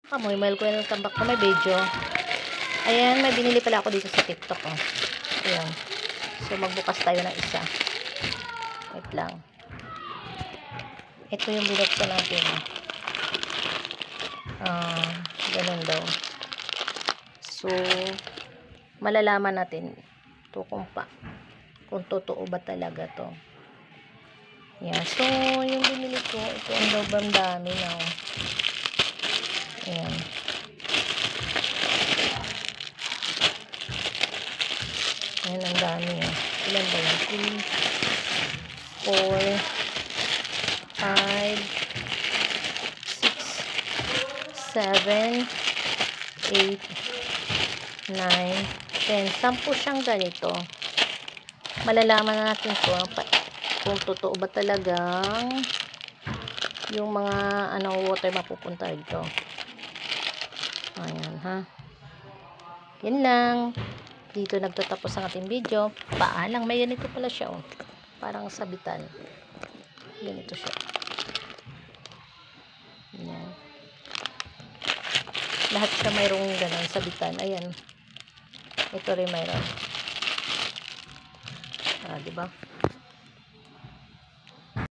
Amoy, welcome back to my video. Ayan, may binili pala ako dito sa TikTok. Oh. Ayan. So, magbukas tayo ng isa. Wait lang. Ito yung binuksan natin. Ganun daw. So, malalaman natin ito kung totoo ba talaga to. Ayan. So, yung binili ko, ito ang sobrang dami na. Ayan. Ayan, ang dami. Ilan ba yun? 3, 4, 5, 6, 7, 8, 9, 10. 10 siyang ganito. Malalaman natin kung totoo ba talagang yung mga water mapupunta dito. Ayan, ha. Yan lang. Dito nagtatapos ang ating video. Paalang. May ganito pala siya, oh. Parang sabitan. Ganito siya. Ayan. Lahat siya mayroong ganun sabitan. Ayan. Ito rin mayroon. Diba?